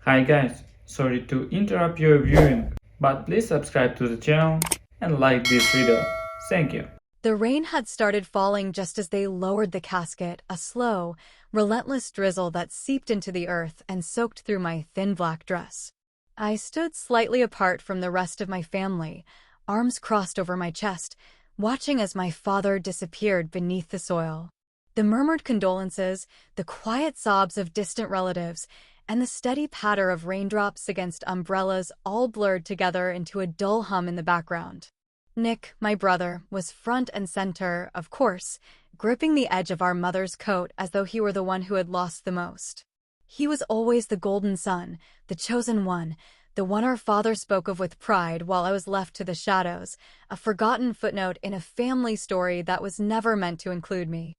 Hi guys, sorry to interrupt your viewing, but please subscribe to the channel and like this video. Thank you. The rain had started falling just as they lowered the casket, a slow, relentless drizzle that seeped into the earth and soaked through my thin black dress. I stood slightly apart from the rest of my family, arms crossed over my chest, watching as my father disappeared beneath the soil. The murmured condolences, the quiet sobs of distant relatives, and the steady patter of raindrops against umbrellas all blurred together into a dull hum in the background. Nick, my brother, was front and center, of course, gripping the edge of our mother's coat as though he were the one who had lost the most. He was always the golden son, the chosen one, the one our father spoke of with pride while I was left to the shadows, a forgotten footnote in a family story that was never meant to include me.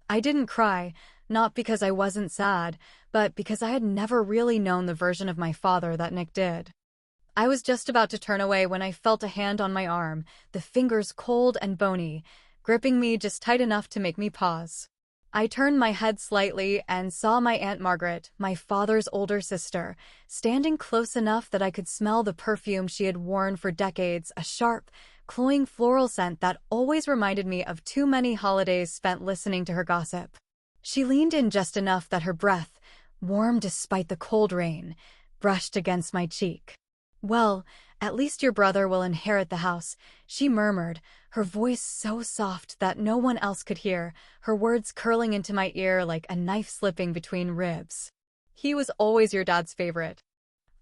I didn't cry, not because I wasn't sad, but because I had never really known the version of my father that Nick did. I was just about to turn away when I felt a hand on my arm, the fingers cold and bony, gripping me just tight enough to make me pause. I turned my head slightly and saw my Aunt Margaret, my father's older sister, standing close enough that I could smell the perfume she had worn for decades, a sharp, cloying floral scent that always reminded me of too many holidays spent listening to her gossip. She leaned in just enough that her breath, warm despite the cold rain, brushed against my cheek. "Well, at least your brother will inherit the house," she murmured, her voice so soft that no one else could hear, her words curling into my ear like a knife slipping between ribs. "He was always your dad's favorite."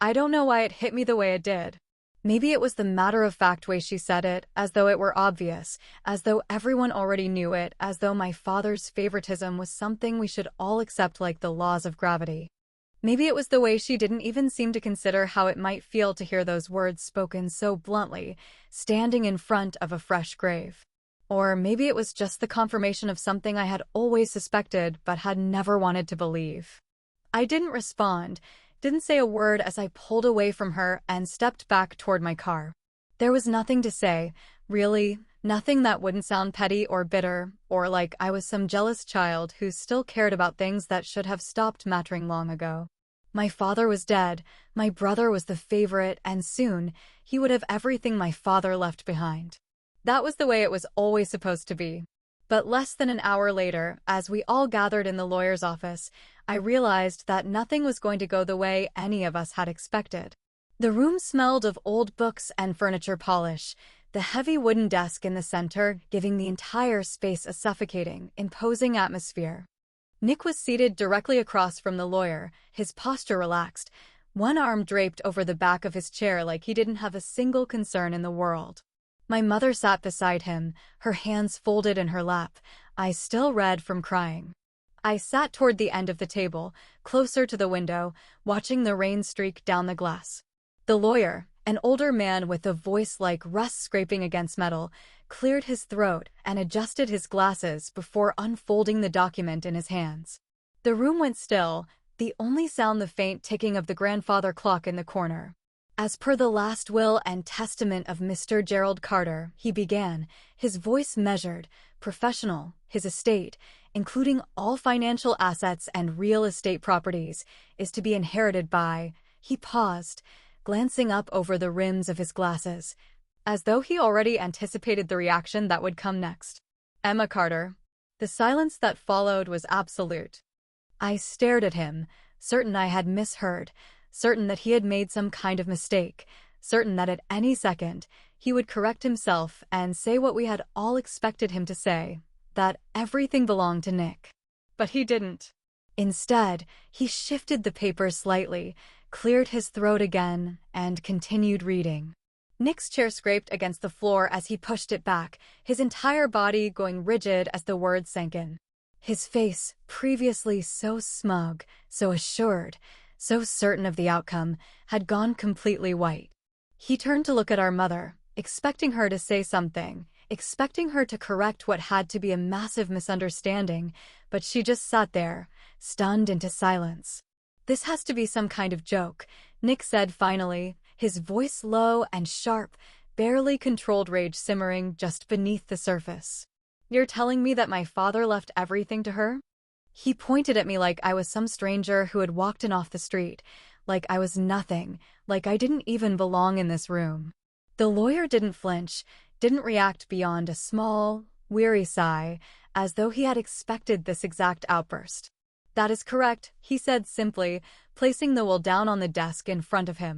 I don't know why it hit me the way it did. Maybe it was the matter-of-fact way she said it, as though it were obvious, as though everyone already knew it, as though my father's favoritism was something we should all accept like the laws of gravity. Maybe it was the way she didn't even seem to consider how it might feel to hear those words spoken so bluntly, standing in front of a fresh grave. Or maybe it was just the confirmation of something I had always suspected but had never wanted to believe. I didn't respond, didn't say a word as I pulled away from her and stepped back toward my car. There was nothing to say, really, nothing that wouldn't sound petty or bitter, or like I was some jealous child who still cared about things that should have stopped mattering long ago. My father was dead, my brother was the favorite, and soon, he would have everything my father left behind. That was the way it was always supposed to be. But less than an hour later, as we all gathered in the lawyer's office, I realized that nothing was going to go the way any of us had expected. The room smelled of old books and furniture polish, the heavy wooden desk in the center giving the entire space a suffocating, imposing atmosphere. Nick was seated directly across from the lawyer, his posture relaxed, one arm draped over the back of his chair like he didn't have a single concern in the world. My mother sat beside him, her hands folded in her lap, eyes still red from crying. I sat toward the end of the table, closer to the window, watching the rain streak down the glass. The lawyer, an older man with a voice like rust scraping against metal, cleared his throat and adjusted his glasses before unfolding the document in his hands. The room went still, the only sound the faint ticking of the grandfather clock in the corner. "As per the last will and testament of Mr. Gerald Carter," he began, his voice measured, professional, his estate, including all financial assets and real estate properties, is to be inherited by. He paused, glancing up over the rims of his glasses, as though he already anticipated the reaction that would come next. "Emma Carter." The silence that followed was absolute. I stared at him, certain I had misheard, certain that he had made some kind of mistake, certain that at any second he would correct himself and say what we had all expected him to say, that everything belonged to Nick. But he didn't. Instead, he shifted the paper slightly, cleared his throat again, and continued reading. Nick's chair scraped against the floor as he pushed it back, his entire body going rigid as the words sank in. His face, previously so smug, so assured, so certain of the outcome, had gone completely white. He turned to look at our mother, expecting her to say something, expecting her to correct what had to be a massive misunderstanding, but she just sat there, stunned into silence. "This has to be some kind of joke," Nick said finally, his voice low and sharp, barely controlled rage simmering just beneath the surface. "You're telling me that my father left everything to her?" He pointed at me like I was some stranger who had walked in off the street, like I was nothing, like I didn't even belong in this room. The lawyer didn't flinch, didn't react beyond a small, weary sigh, as though he had expected this exact outburst. "That is correct," he said simply, placing the will down on the desk in front of him.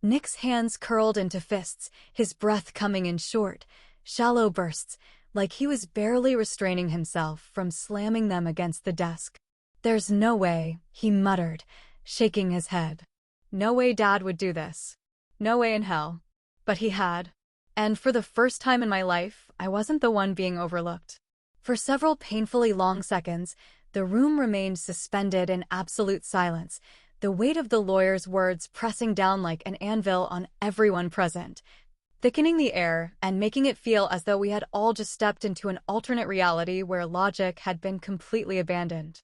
Nick's hands curled into fists, his breath coming in short, shallow bursts, like he was barely restraining himself from slamming them against the desk. "There's no way," he muttered, shaking his head. "No way Dad would do this. No way in hell." But he had. And for the first time in my life, I wasn't the one being overlooked. For several painfully long seconds, the room remained suspended in absolute silence, the weight of the lawyer's words pressing down like an anvil on everyone present, thickening the air and making it feel as though we had all just stepped into an alternate reality where logic had been completely abandoned.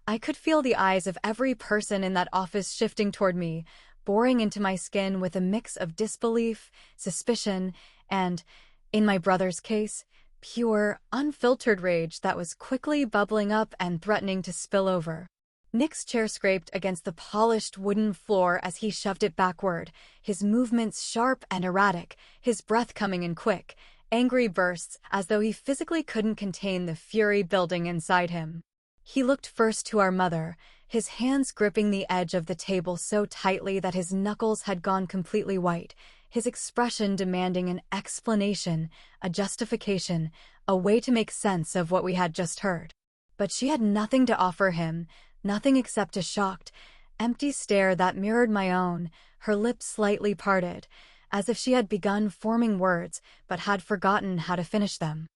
I could feel the eyes of every person in that office shifting toward me, boring into my skin with a mix of disbelief, suspicion, and, in my brother's case, pure, unfiltered rage that was quickly bubbling up and threatening to spill over. Nick's chair scraped against the polished wooden floor as he shoved it backward, his movements sharp and erratic, his breath coming in quick, angry bursts as though he physically couldn't contain the fury building inside him. He looked first to our mother, his hands gripping the edge of the table so tightly that his knuckles had gone completely white, his expression demanding an explanation, a justification, a way to make sense of what we had just heard. But she had nothing to offer him, nothing except a shocked, empty stare that mirrored my own, her lips slightly parted, as if she had begun forming words but had forgotten how to finish them.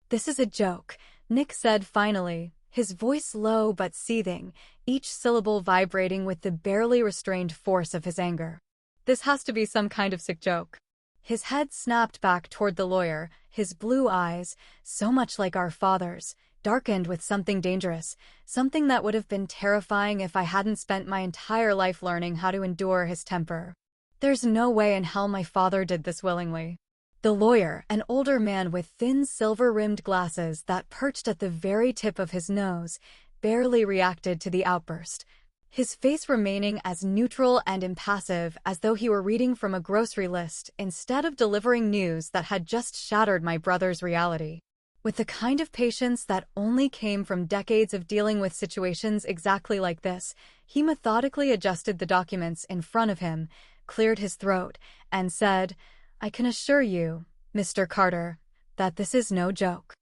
"This is a joke," Nick said finally, his voice low but seething, each syllable vibrating with the barely restrained force of his anger. "This has to be some kind of sick joke." His head snapped back toward the lawyer, his blue eyes, so much like our father's, darkened with something dangerous, something that would have been terrifying if I hadn't spent my entire life learning how to endure his temper. "There's no way in hell my father did this willingly." The lawyer, an older man with thin silver-rimmed glasses that perched at the very tip of his nose, barely reacted to the outburst, his face remaining as neutral and impassive as though he were reading from a grocery list instead of delivering news that had just shattered my brother's reality. With the kind of patience that only came from decades of dealing with situations exactly like this, he methodically adjusted the documents in front of him, cleared his throat, and said, "I can assure you, Mr. Carter, that this is no joke."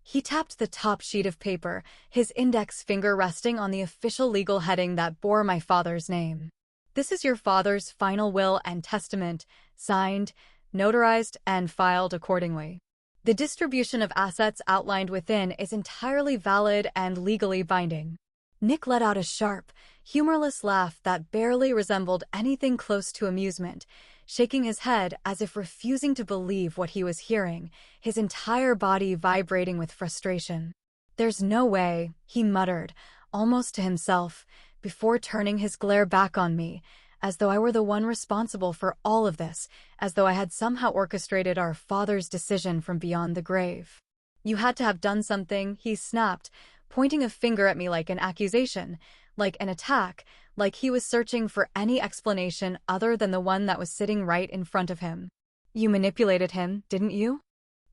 He tapped the top sheet of paper, his index finger resting on the official legal heading that bore my father's name. "This is your father's final will and testament, signed, notarized, and filed accordingly. The distribution of assets outlined within is entirely valid and legally binding." Nick let out a sharp, humorless laugh that barely resembled anything close to amusement, shaking his head as if refusing to believe what he was hearing, his entire body vibrating with frustration. "There's no way," he muttered, almost to himself, before turning his glare back on me, as though I were the one responsible for all of this, as though I had somehow orchestrated our father's decision from beyond the grave. "You had to have done something," he snapped, pointing a finger at me like an accusation, like an attack, like he was searching for any explanation other than the one that was sitting right in front of him. "You manipulated him, didn't you?"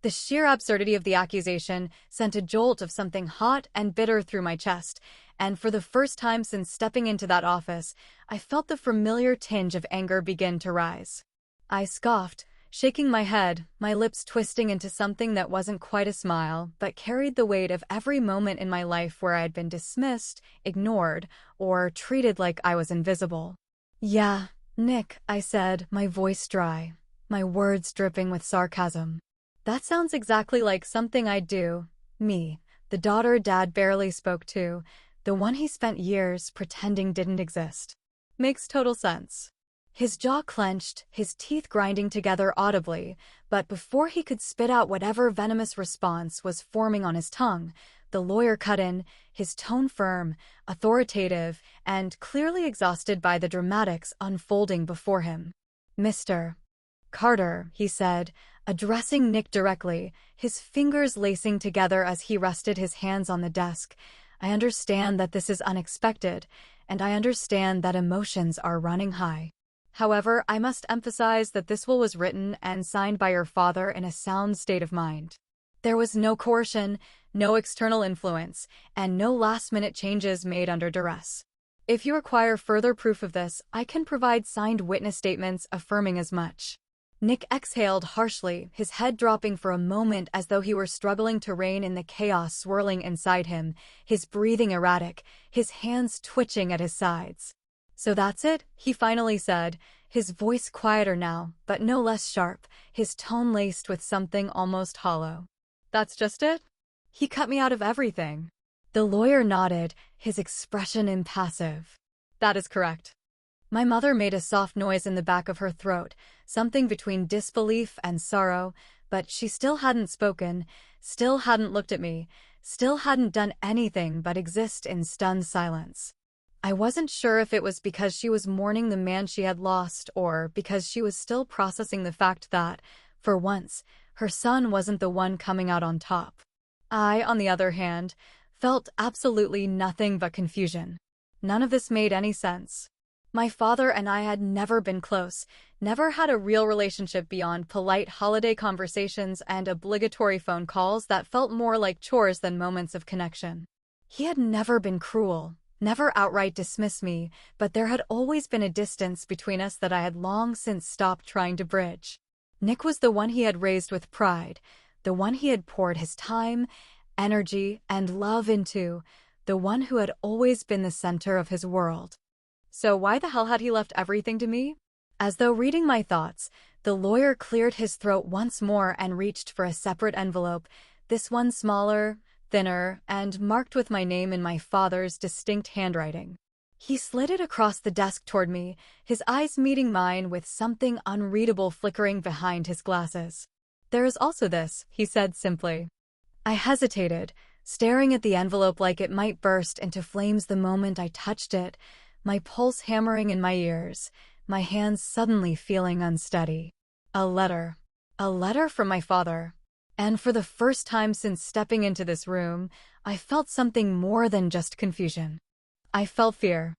The sheer absurdity of the accusation sent a jolt of something hot and bitter through my chest, and for the first time since stepping into that office, I felt the familiar tinge of anger begin to rise. I scoffed, shaking my head, my lips twisting into something that wasn't quite a smile, but carried the weight of every moment in my life where I had been dismissed, ignored, or treated like I was invisible. "Yeah, Nick," I said, my voice dry, my words dripping with sarcasm. "That sounds exactly like something I'd do. Me, the daughter Dad barely spoke to, the one he spent years pretending didn't exist. Makes total sense." His jaw clenched, his teeth grinding together audibly, but before he could spit out whatever venomous response was forming on his tongue, the lawyer cut in, his tone firm, authoritative, and clearly exhausted by the dramatics unfolding before him. "Mr. Carter," he said, addressing Nick directly, his fingers lacing together as he rested his hands on the desk, I understand that this is unexpected, and I understand that emotions are running high. However, I must emphasize that this will was written and signed by your father in a sound state of mind. There was no coercion, no external influence, and no last-minute changes made under duress. If you require further proof of this, I can provide signed witness statements affirming as much. Nick exhaled harshly, his head dropping for a moment as though he were struggling to rein in the chaos swirling inside him, his breathing erratic, his hands twitching at his sides. "So that's it?" he finally said, his voice quieter now, but no less sharp, his tone laced with something almost hollow. "That's just it?" "He cut me out of everything." The lawyer nodded, his expression impassive. "That is correct." My mother made a soft noise in the back of her throat, something between disbelief and sorrow, but she still hadn't spoken, still hadn't looked at me, still hadn't done anything but exist in stunned silence. I wasn't sure if it was because she was mourning the man she had lost or because she was still processing the fact that, for once, her son wasn't the one coming out on top. I, on the other hand, felt absolutely nothing but confusion. None of this made any sense. My father and I had never been close, never had a real relationship beyond polite holiday conversations and obligatory phone calls that felt more like chores than moments of connection. He had never been cruel, never outright dismissed me, but there had always been a distance between us that I had long since stopped trying to bridge. Nick was the one he had raised with pride, the one he had poured his time, energy, and love into, the one who had always been the center of his world. So why the hell had he left everything to me? As though reading my thoughts, the lawyer cleared his throat once more and reached for a separate envelope, this one smaller, thinner, and marked with my name in my father's distinct handwriting. He slid it across the desk toward me, his eyes meeting mine with something unreadable flickering behind his glasses. "There is also this," he said simply. I hesitated, staring at the envelope like it might burst into flames the moment I touched it, my pulse hammering in my ears, my hands suddenly feeling unsteady. A letter. A letter from my father. And for the first time since stepping into this room, I felt something more than just confusion. I felt fear.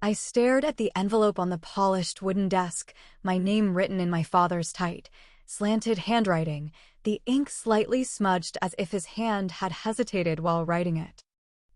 I stared at the envelope on the polished wooden desk, my name written in my father's tight, slanted handwriting, the ink slightly smudged as if his hand had hesitated while writing it.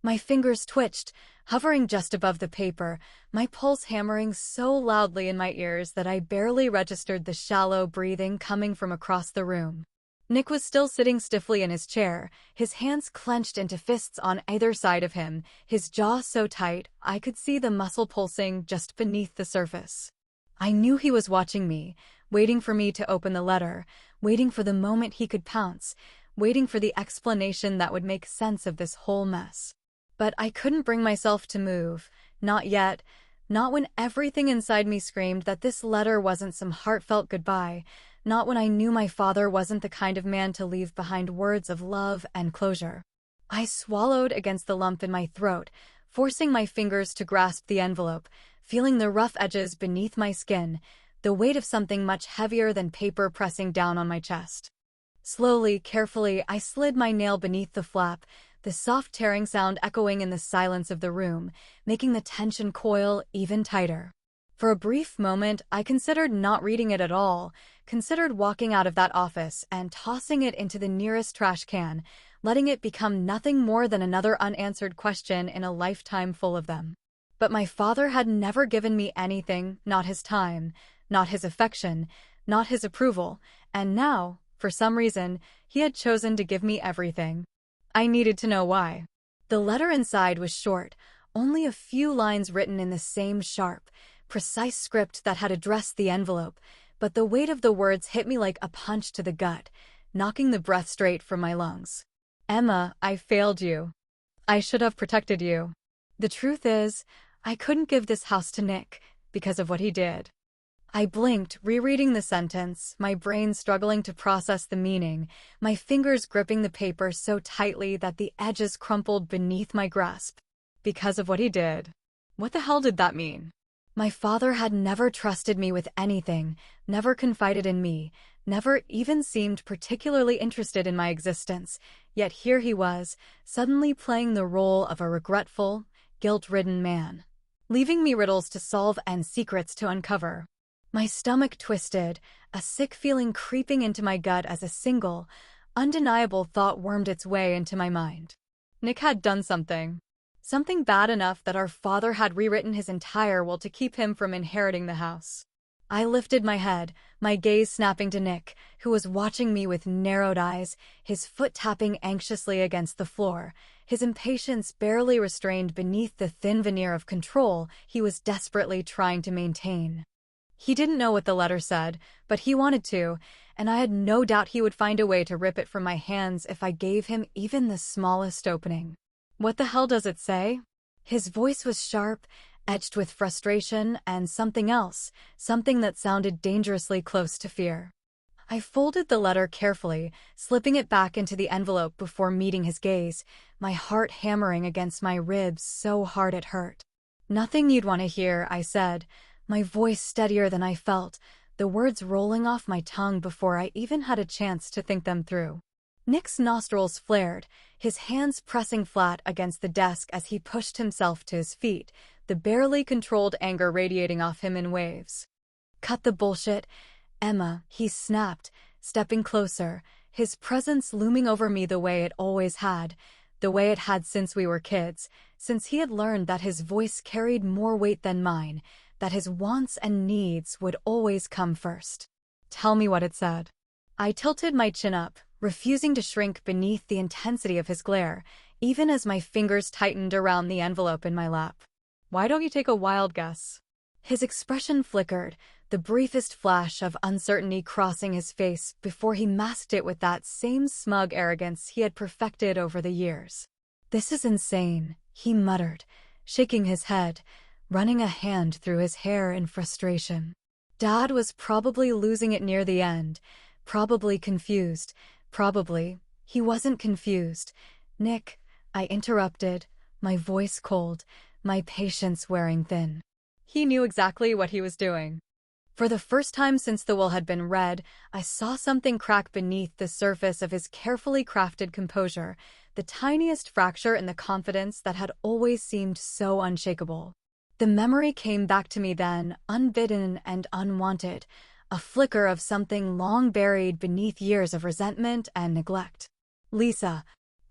My fingers twitched, hovering just above the paper, my pulse hammering so loudly in my ears that I barely registered the shallow breathing coming from across the room. Nick was still sitting stiffly in his chair, his hands clenched into fists on either side of him, his jaw so tight I could see the muscle pulsing just beneath the surface. I knew he was watching me, waiting for me to open the letter, waiting for the moment he could pounce, waiting for the explanation that would make sense of this whole mess. But I couldn't bring myself to move, not yet, not when everything inside me screamed that this letter wasn't some heartfelt goodbye, not when I knew my father wasn't the kind of man to leave behind words of love and closure. I swallowed against the lump in my throat, forcing my fingers to grasp the envelope, feeling the rough edges beneath my skin, the weight of something much heavier than paper pressing down on my chest. Slowly, carefully, I slid my nail beneath the flap, the soft tearing sound echoing in the silence of the room, making the tension coil even tighter. For a brief moment, I considered not reading it at all, considered walking out of that office and tossing it into the nearest trash can, letting it become nothing more than another unanswered question in a lifetime full of them. But my father had never given me anything, not his time, not his affection, not his approval, and now, for some reason, he had chosen to give me everything. I needed to know why. The letter inside was short, only a few lines written in the same sharp, precise script that had addressed the envelope, but the weight of the words hit me like a punch to the gut, knocking the breath straight from my lungs. "Emma, I failed you. I should have protected you. The truth is, I couldn't give this house to Nick because of what he did." I blinked, rereading the sentence, my brain struggling to process the meaning, my fingers gripping the paper so tightly that the edges crumpled beneath my grasp. Because of what he did. What the hell did that mean? My father had never trusted me with anything, never confided in me, never even seemed particularly interested in my existence, yet here he was, suddenly playing the role of a regretful, guilt-ridden man, leaving me riddles to solve and secrets to uncover. My stomach twisted, a sick feeling creeping into my gut as a single, undeniable thought wormed its way into my mind. Nick had done something. Something bad enough that our father had rewritten his entire will to keep him from inheriting the house. I lifted my head, my gaze snapping to Nick, who was watching me with narrowed eyes, his foot tapping anxiously against the floor, his impatience barely restrained beneath the thin veneer of control he was desperately trying to maintain. He didn't know what the letter said, but he wanted to, and I had no doubt he would find a way to rip it from my hands if I gave him even the smallest opening. "What the hell does it say?" His voice was sharp, edged with frustration and something else, something that sounded dangerously close to fear. I folded the letter carefully, slipping it back into the envelope before meeting his gaze, my heart hammering against my ribs so hard it hurt. "Nothing you'd want to hear," I said, my voice steadier than I felt, the words rolling off my tongue before I even had a chance to think them through. Nick's nostrils flared, his hands pressing flat against the desk as he pushed himself to his feet, the barely controlled anger radiating off him in waves. "Cut the bullshit, Emma," he snapped, stepping closer, his presence looming over me the way it always had, the way it had since we were kids, since he had learned that his voice carried more weight than mine, that his wants and needs would always come first. "Tell me what it said." I tilted my chin up, refusing to shrink beneath the intensity of his glare, even as my fingers tightened around the envelope in my lap. "Why don't you take a wild guess?" His expression flickered, the briefest flash of uncertainty crossing his face before he masked it with that same smug arrogance he had perfected over the years. "This is insane," he muttered, shaking his head, running a hand through his hair in frustration. Dad was probably losing it near the end, probably confused, probably. He wasn't confused. "Nick," I interrupted, my voice cold, my patience wearing thin. He knew exactly what he was doing. For the first time since the will had been read, I saw something crack beneath the surface of his carefully crafted composure, the tiniest fracture in the confidence that had always seemed so unshakable. The memory came back to me then, unbidden and unwanted, a flicker of something long buried beneath years of resentment and neglect. Lisa.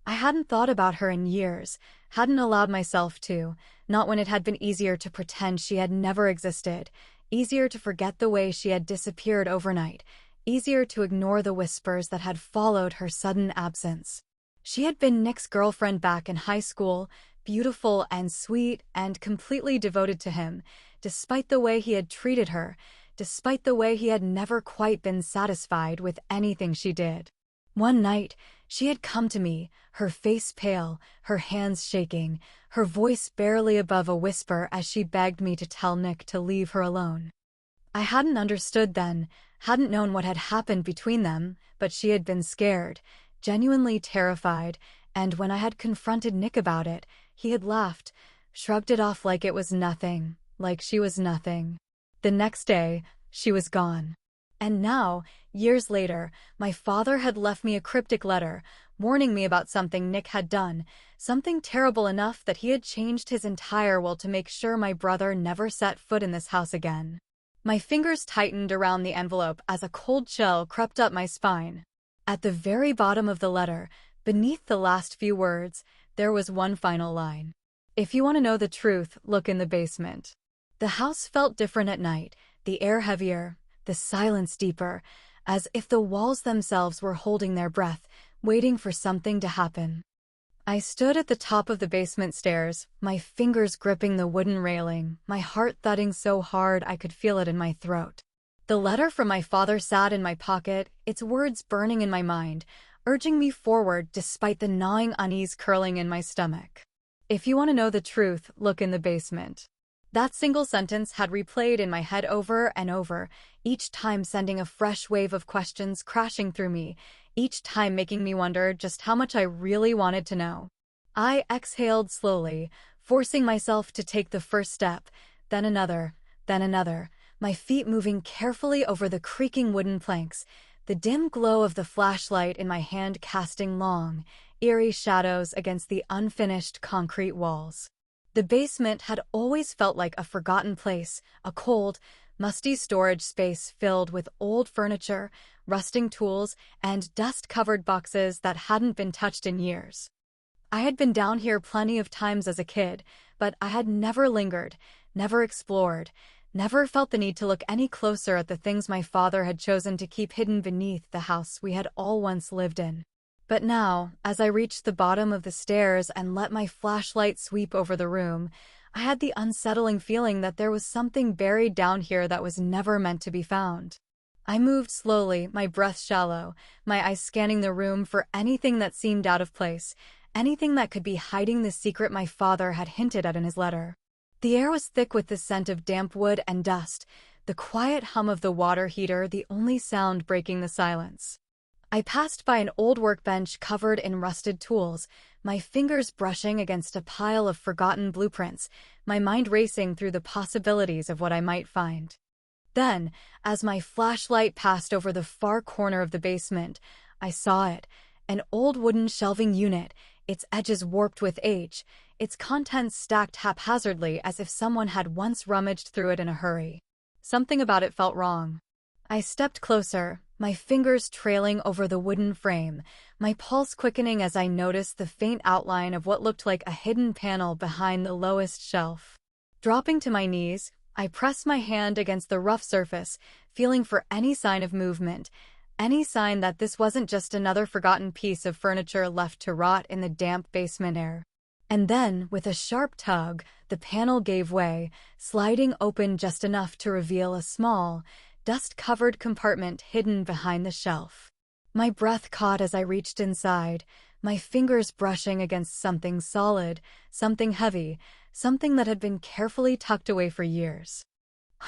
I hadn't thought about her in years, hadn't allowed myself to, not when it had been easier to pretend she had never existed, easier to forget the way she had disappeared overnight, easier to ignore the whispers that had followed her sudden absence. She had been Nick's girlfriend back in high school, beautiful and sweet and completely devoted to him, despite the way he had treated her, despite the way he had never quite been satisfied with anything she did. One night, she had come to me, her face pale, her hands shaking, her voice barely above a whisper as she begged me to tell Nick to leave her alone. I hadn't understood then, hadn't known what had happened between them, but she had been scared, genuinely terrified, and when I had confronted Nick about it, he had laughed, shrugged it off like it was nothing, like she was nothing. The next day, she was gone. And now, years later, my father had left me a cryptic letter, warning me about something Nick had done, something terrible enough that he had changed his entire will to make sure my brother never set foot in this house again. My fingers tightened around the envelope as a cold chill crept up my spine. At the very bottom of the letter, beneath the last few words, there was one final line. "If you want to know the truth, look in the basement." The house felt different at night, the air heavier, the silence deeper, as if the walls themselves were holding their breath, waiting for something to happen. I stood at the top of the basement stairs, my fingers gripping the wooden railing, my heart thudding so hard I could feel it in my throat. The letter from my father sat in my pocket, its words burning in my mind, urging me forward despite the gnawing unease curling in my stomach. "If you want to know the truth, look in the basement." That single sentence had replayed in my head over and over, each time sending a fresh wave of questions crashing through me, each time making me wonder just how much I really wanted to know. I exhaled slowly, forcing myself to take the first step, then another, then another, my feet moving carefully over the creaking wooden planks, the dim glow of the flashlight in my hand casting long, eerie shadows against the unfinished concrete walls. The basement had always felt like a forgotten place, a cold, musty storage space filled with old furniture, rusting tools, and dust-covered boxes that hadn't been touched in years. I had been down here plenty of times as a kid, but I had never lingered, never explored, never felt the need to look any closer at the things my father had chosen to keep hidden beneath the house we had all once lived in. But now, as I reached the bottom of the stairs and let my flashlight sweep over the room, I had the unsettling feeling that there was something buried down here that was never meant to be found. I moved slowly, my breath shallow, my eyes scanning the room for anything that seemed out of place, anything that could be hiding the secret my father had hinted at in his letter. The air was thick with the scent of damp wood and dust, the quiet hum of the water heater the only sound breaking the silence. I passed by an old workbench covered in rusted tools, my fingers brushing against a pile of forgotten blueprints, my mind racing through the possibilities of what I might find. Then, as my flashlight passed over the far corner of the basement, I saw it, an old wooden shelving unit, its edges warped with age, its contents stacked haphazardly as if someone had once rummaged through it in a hurry. Something about it felt wrong. I stepped closer, my fingers trailing over the wooden frame, my pulse quickening as I noticed the faint outline of what looked like a hidden panel behind the lowest shelf. Dropping to my knees, I pressed my hand against the rough surface, feeling for any sign of movement, any sign that this wasn't just another forgotten piece of furniture left to rot in the damp basement air. And then, with a sharp tug, the panel gave way, sliding open just enough to reveal a small, dust-covered compartment hidden behind the shelf. My breath caught as I reached inside, my fingers brushing against something solid, something heavy, something that had been carefully tucked away for years.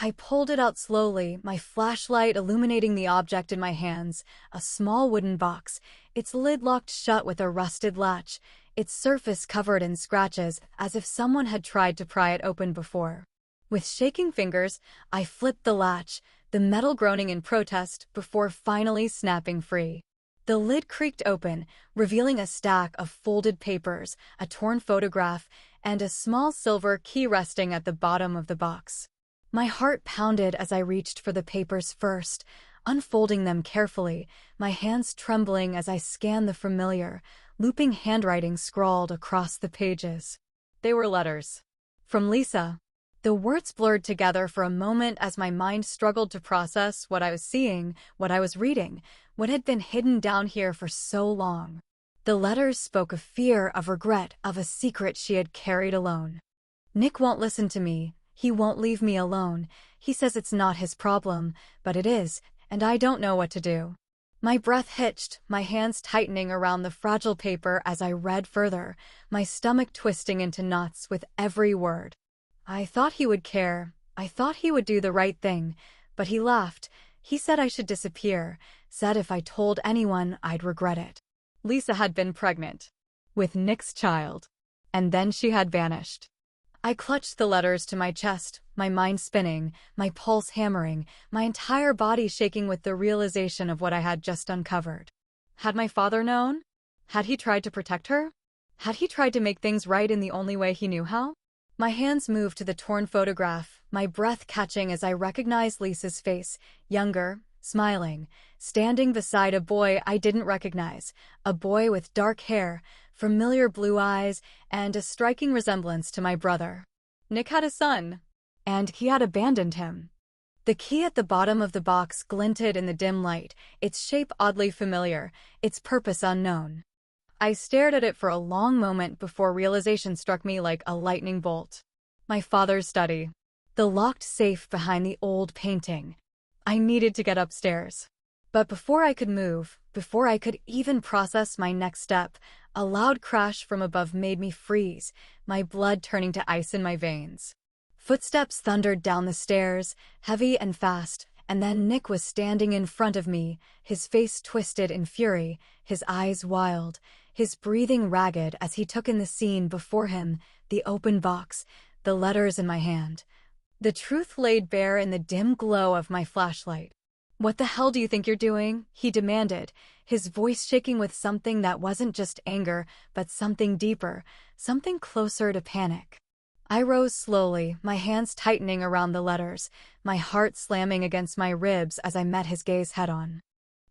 I pulled it out slowly, my flashlight illuminating the object in my hands, a small wooden box, its lid locked shut with a rusted latch, its surface covered in scratches as if someone had tried to pry it open before. With shaking fingers, I flipped the latch, the metal groaning in protest before finally snapping free. The lid creaked open, revealing a stack of folded papers, a torn photograph, and a small silver key resting at the bottom of the box. My heart pounded as I reached for the papers first, unfolding them carefully, my hands trembling as I scanned the familiar, looping handwriting scrawled across the pages. They were letters. From Lisa. The words blurred together for a moment as my mind struggled to process what I was seeing, what I was reading, what had been hidden down here for so long. The letters spoke of fear, of regret, of a secret she had carried alone. Nick won't listen to me. He won't leave me alone. He says it's not his problem, but it is, and I don't know what to do. My breath hitched, my hands tightening around the fragile paper as I read further, my stomach twisting into knots with every word. I thought he would care. I thought he would do the right thing, but he laughed. He said I should disappear, said if I told anyone I'd regret it. Lisa had been pregnant. With Nick's child. And then she had vanished. I clutched the letters to my chest, my mind spinning, my pulse hammering, my entire body shaking with the realization of what I had just uncovered. Had my father known? Had he tried to protect her? Had he tried to make things right in the only way he knew how? My hands moved to the torn photograph, my breath catching as I recognized Lisa's face, younger, smiling, standing beside a boy I didn't recognize, a boy with dark hair, familiar blue eyes, and a striking resemblance to my brother. Nick had a son, and he had abandoned him. The key at the bottom of the box glinted in the dim light, its shape oddly familiar, its purpose unknown. I stared at it for a long moment before realization struck me like a lightning bolt. My father's study. The locked safe behind the old painting. I needed to get upstairs. But before I could move, before I could even process my next step, a loud crash from above made me freeze, my blood turning to ice in my veins. Footsteps thundered down the stairs, heavy and fast, and then Nick was standing in front of me, his face twisted in fury, his eyes wild, his breathing ragged as he took in the scene before him, the open box, the letters in my hand. The truth laid bare in the dim glow of my flashlight. "What the hell do you think you're doing?" he demanded, his voice shaking with something that wasn't just anger, but something deeper, something closer to panic. I rose slowly, my hands tightening around the letters, my heart slamming against my ribs as I met his gaze head-on.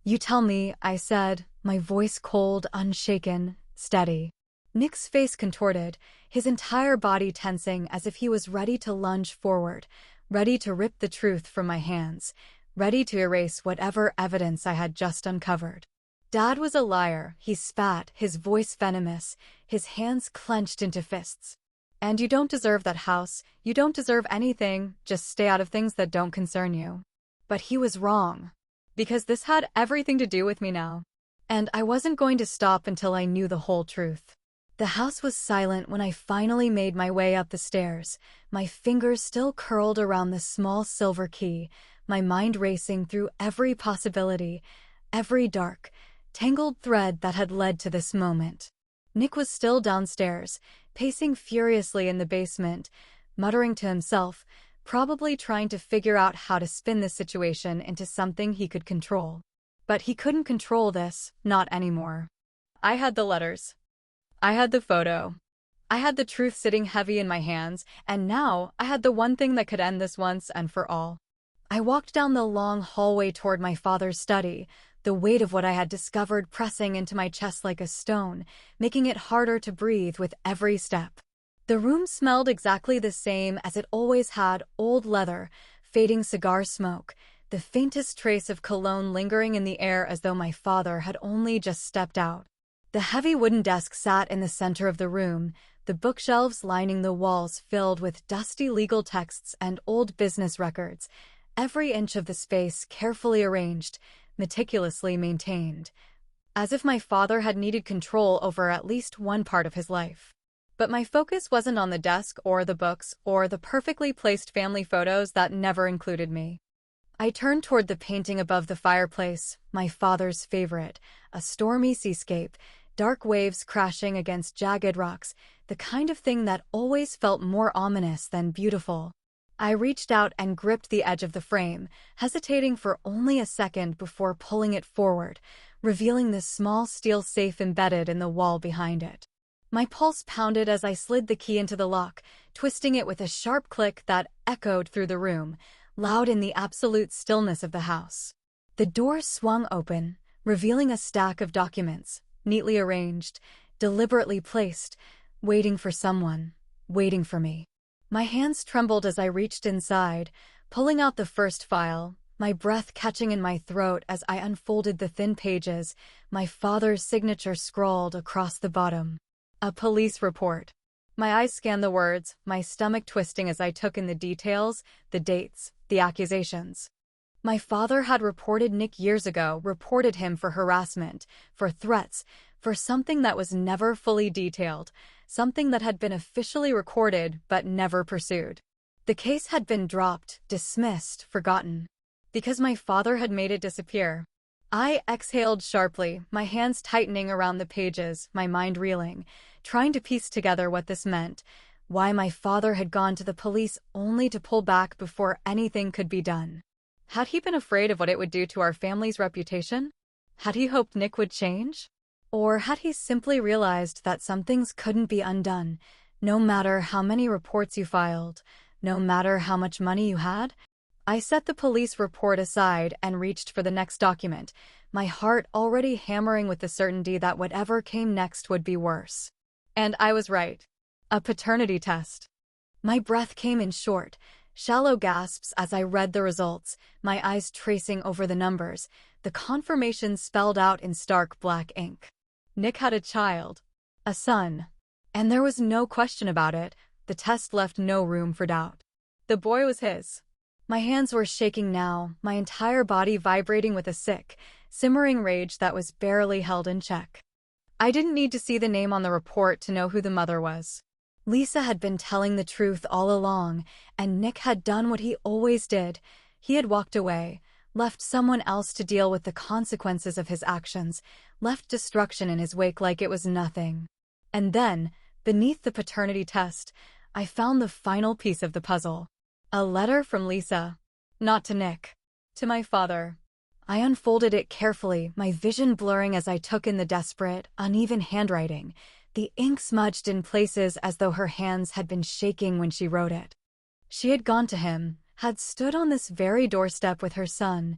"You tell me," I said, my voice cold, unshaken, steady. Nick's face contorted, his entire body tensing as if he was ready to lunge forward, ready to rip the truth from my hands, ready to erase whatever evidence I had just uncovered. "Dad was a liar," he spat, his voice venomous, his hands clenched into fists. "And you don't deserve that house, you don't deserve anything, just stay out of things that don't concern you." But he was wrong. Because this had everything to do with me now. And I wasn't going to stop until I knew the whole truth. The house was silent when I finally made my way up the stairs, my fingers still curled around the small silver key, my mind racing through every possibility, every dark, tangled thread that had led to this moment. Nick was still downstairs, pacing furiously in the basement, muttering to himself, probably trying to figure out how to spin this situation into something he could control. But he couldn't control this, not anymore. I had the letters. I had the photo. I had the truth sitting heavy in my hands, and now I had the one thing that could end this once and for all. I walked down the long hallway toward my father's study, the weight of what I had discovered pressing into my chest like a stone, making it harder to breathe with every step. The room smelled exactly the same as it always had: old leather, fading cigar smoke, the faintest trace of cologne lingering in the air as though my father had only just stepped out. The heavy wooden desk sat in the center of the room, the bookshelves lining the walls filled with dusty legal texts and old business records, every inch of the space carefully arranged, meticulously maintained, as if my father had needed control over at least one part of his life. But my focus wasn't on the desk or the books or the perfectly placed family photos that never included me. I turned toward the painting above the fireplace, my father's favorite, a stormy seascape, dark waves crashing against jagged rocks, the kind of thing that always felt more ominous than beautiful. I reached out and gripped the edge of the frame, hesitating for only a second before pulling it forward, revealing the small steel safe embedded in the wall behind it. My pulse pounded as I slid the key into the lock, twisting it with a sharp click that echoed through the room, loud in the absolute stillness of the house. The door swung open, revealing a stack of documents, neatly arranged, deliberately placed, waiting for someone, waiting for me. My hands trembled as I reached inside, pulling out the first file, my breath catching in my throat as I unfolded the thin pages, my father's signature scrawled across the bottom. A police report. My eyes scanned the words, my stomach twisting as I took in the details, the dates, the accusations. My father had reported Nick years ago, reported him for harassment, for threats, for something that was never fully detailed, something that had been officially recorded but never pursued. The case had been dropped, dismissed, forgotten. Because my father had made it disappear. I exhaled sharply, my hands tightening around the pages, my mind reeling, trying to piece together what this meant, why my father had gone to the police only to pull back before anything could be done. Had he been afraid of what it would do to our family's reputation? Had he hoped Nick would change? Or had he simply realized that some things couldn't be undone, no matter how many reports you filed, no matter how much money you had? I set the police report aside and reached for the next document, my heart already hammering with the certainty that whatever came next would be worse. And I was right. A paternity test. My breath came in short, shallow gasps as I read the results, my eyes tracing over the numbers, the confirmation spelled out in stark black ink. Nick had a child. A son. And there was no question about it. The test left no room for doubt. The boy was his. My hands were shaking now, my entire body vibrating with a sick, simmering rage that was barely held in check. I didn't need to see the name on the report to know who the mother was. Lisa had been telling the truth all along, and Nick had done what he always did. He had walked away, left someone else to deal with the consequences of his actions, left destruction in his wake like it was nothing. And then, beneath the paternity test, I found the final piece of the puzzle. A letter from Lisa. Not to Nick. To my father. I unfolded it carefully, my vision blurring as I took in the desperate, uneven handwriting, the ink smudged in places as though her hands had been shaking when she wrote it. She had gone to him, had stood on this very doorstep with her son,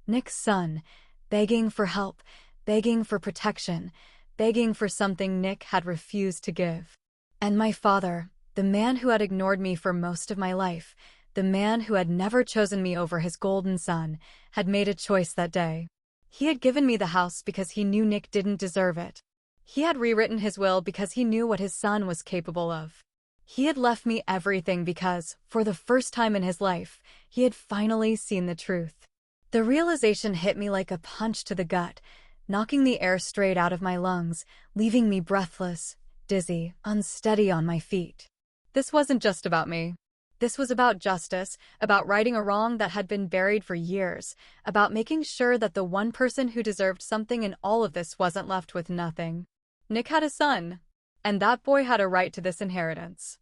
Nick's son, begging for help, begging for protection, begging for something Nick had refused to give. And my father, the man who had ignored me for most of my life, the man who had never chosen me over his golden son, had made a choice that day. He had given me the house because he knew Nick didn't deserve it. He had rewritten his will because he knew what his son was capable of. He had left me everything because, for the first time in his life, he had finally seen the truth. The realization hit me like a punch to the gut, knocking the air straight out of my lungs, leaving me breathless, dizzy, unsteady on my feet. This wasn't just about me. This was about justice, about righting a wrong that had been buried for years, about making sure that the one person who deserved something in all of this wasn't left with nothing. Nick had a son, and that boy had a right to this inheritance.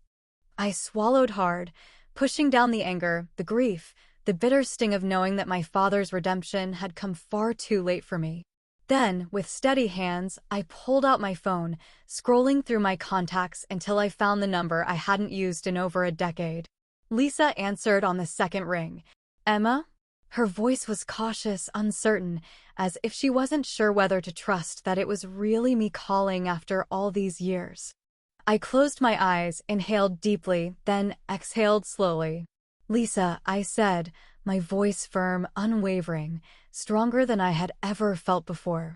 I swallowed hard, pushing down the anger, the grief, the bitter sting of knowing that my father's redemption had come far too late for me. Then, with steady hands, I pulled out my phone, scrolling through my contacts until I found the number I hadn't used in over a decade. Lisa answered on the second ring. Emma? Her voice was cautious, uncertain, as if she wasn't sure whether to trust that it was really me calling after all these years. I closed my eyes, inhaled deeply, then exhaled slowly. Lisa, I said, my voice firm, unwavering, stronger than I had ever felt before.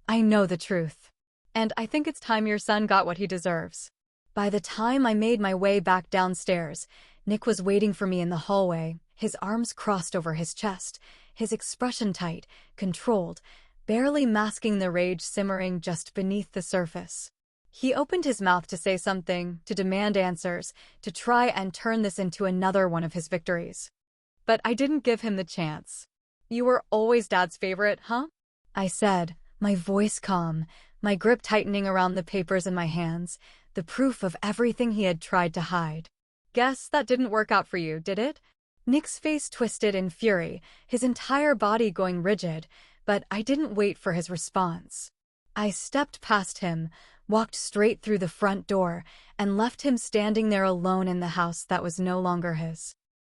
I know the truth. And I think it's time your son got what he deserves. By the time I made my way back downstairs, Nick was waiting for me in the hallway, his arms crossed over his chest, his expression tight, controlled, barely masking the rage simmering just beneath the surface. He opened his mouth to say something, to demand answers, to try and turn this into another one of his victories. But I didn't give him the chance. You were always Dad's favorite, huh? I said, my voice calm, my grip tightening around the papers in my hands, the proof of everything he had tried to hide. Guess that didn't work out for you, did it? Nick's face twisted in fury, his entire body going rigid, but I didn't wait for his response. I stepped past him, walked straight through the front door, and left him standing there alone in the house that was no longer his.